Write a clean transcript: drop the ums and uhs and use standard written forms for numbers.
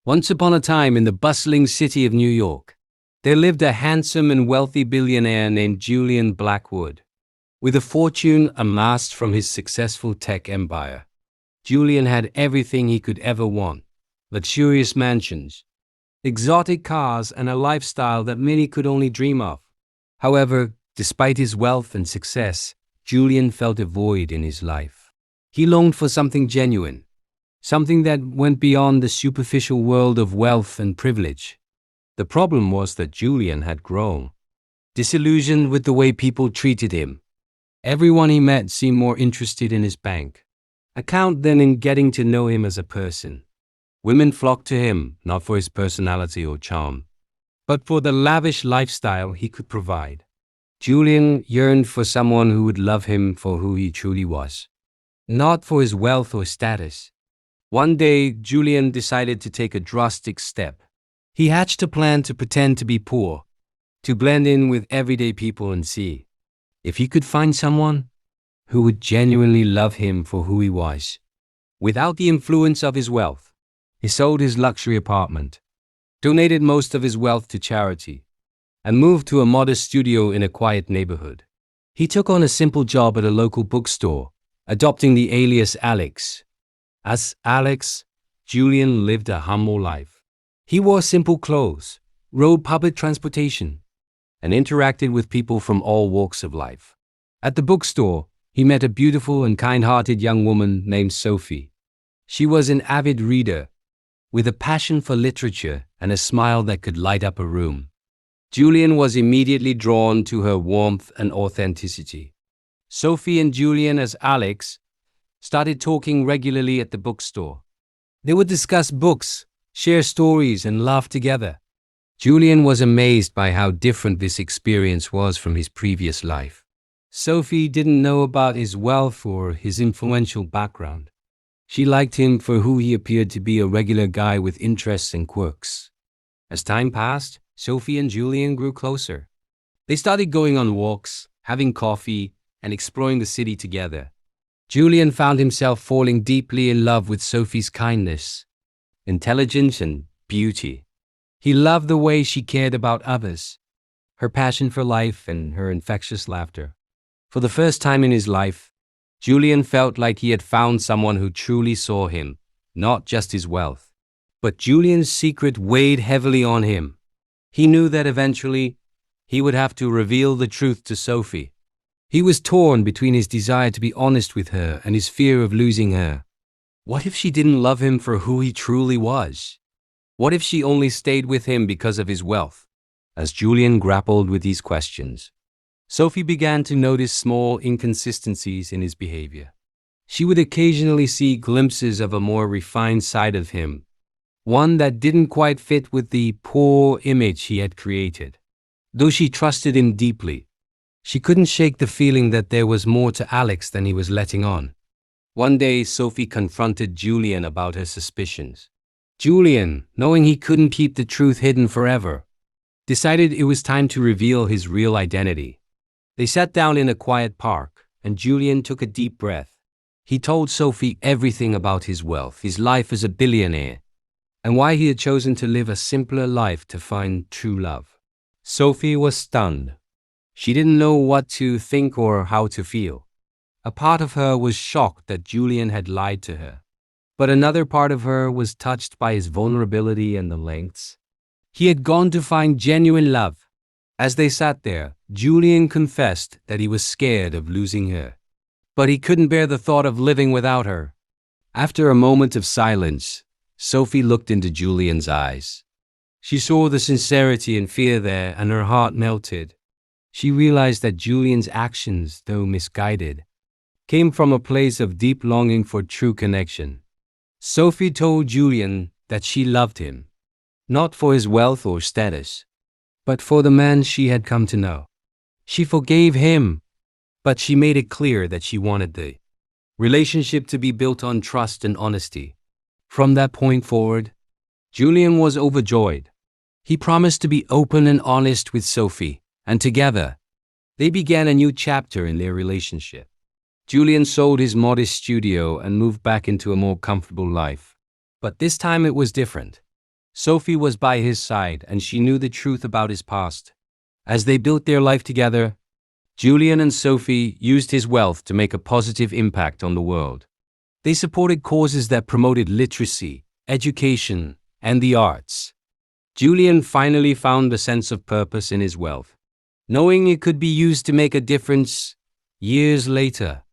Once upon a time in the bustling city of New York, there lived a handsome and wealthy billionaire named Julian Blackwood. With a fortune amassed from his successful tech empire, Julian had everything he could ever want: luxurious mansions, exotic cars, and a lifestyle that many could only dream of. However, despite his wealth and success, Julian felt a void in his life. He longed for something genuine, something that went beyond the superficial world of wealth and privilege. The problem was that Julian had grown disillusioned with the way people treated him. Everyone he met seemed more interested in his bank account than in getting to know him as a person. Women flocked to him not for his personality or charm, but for the lavish lifestyle he could provide. Julian yearned for someone who would love him for who he truly was, not for his wealth or status. One day, Julian decided to take a drastic step. He hatched a plan to pretend to be poor, to blend in with everyday people and see if he could find someone who would genuinely love him for who he was. Without the influence of his wealth, he sold his luxury apartment, donated most of his wealth to charity, and moved to a modest studio in a quiet neighborhood. He took on a simple job at a local bookstore, adopting the alias Alex. As Alex, Julian lived a humble life. He wore simple clothes, rode public transportation, and interacted with people from all walks of life. At the bookstore, he met a beautiful and kind-hearted young woman named Sophie. She was an avid reader, with a passion for literature and a smile that could light up a room. Julian was immediately drawn to her warmth and authenticity. Sophie and Julian, as Alex, started talking regularly at the bookstore. They would discuss books, share stories, and laugh together. Julian was amazed by how different this experience was from his previous life. Sophie didn't know about his wealth or his influential background. She liked him for who he appeared to be: a regular guy with interests and quirks. As time passed, Sophie and Julian grew closer. They started going on walks, having coffee, and exploring the city together. Julian found himself falling deeply in love with Sophie's kindness, intelligence, and beauty. He loved the way she cared about others, her passion for life, and her infectious laughter. For the first time in his life, Julian felt like he had found someone who truly saw him, not just his wealth. But Julian's secret weighed heavily on him. He knew that eventually he would have to reveal the truth to Sophie. He was torn between his desire to be honest with her and his fear of losing her. What if she didn't love him for who he truly was? What if she only stayed with him because of his wealth? As Julian grappled with these questions, Sophie began to notice small inconsistencies in his behavior. She would occasionally see glimpses of a more refined side of him, one that didn't quite fit with the poor image he had created. Though she trusted him deeply, she couldn't shake the feeling that there was more to Alex than he was letting on. One day, Sophie confronted Julian about her suspicions. Julian, knowing he couldn't keep the truth hidden forever, decided it was time to reveal his real identity. They sat down in a quiet park, and Julian took a deep breath. He told Sophie everything about his wealth, his life as a billionaire, and why he had chosen to live a simpler life to find true love. Sophie was stunned. She didn't know what to think or how to feel. A part of her was shocked that Julian had lied to her, but another part of her was touched by his vulnerability and the lengths he had gone to find genuine love. As they sat there, Julian confessed that he was scared of losing her, but he couldn't bear the thought of living without her. After a moment of silence, Sophie looked into Julian's eyes. She saw the sincerity and fear there, and her heart melted. She realized that Julian's actions, though misguided, came from a place of deep longing for true connection. Sophie told Julian that she loved him, not for his wealth or status, but for the man she had come to know. She forgave him, but she made it clear that she wanted the relationship to be built on trust and honesty. From that point forward, Julian was overjoyed. He promised to be open and honest with Sophie, and together, they began a new chapter in their relationship. Julian sold his modest studio and moved back into a more comfortable life. But this time it was different. Sophie was by his side, and she knew the truth about his past. As they built their life together, Julian and Sophie used his wealth to make a positive impact on the world. They supported causes that promoted literacy, education, and the arts. Julian finally found a sense of purpose in his wealth, knowing it could be used to make a difference. Years later,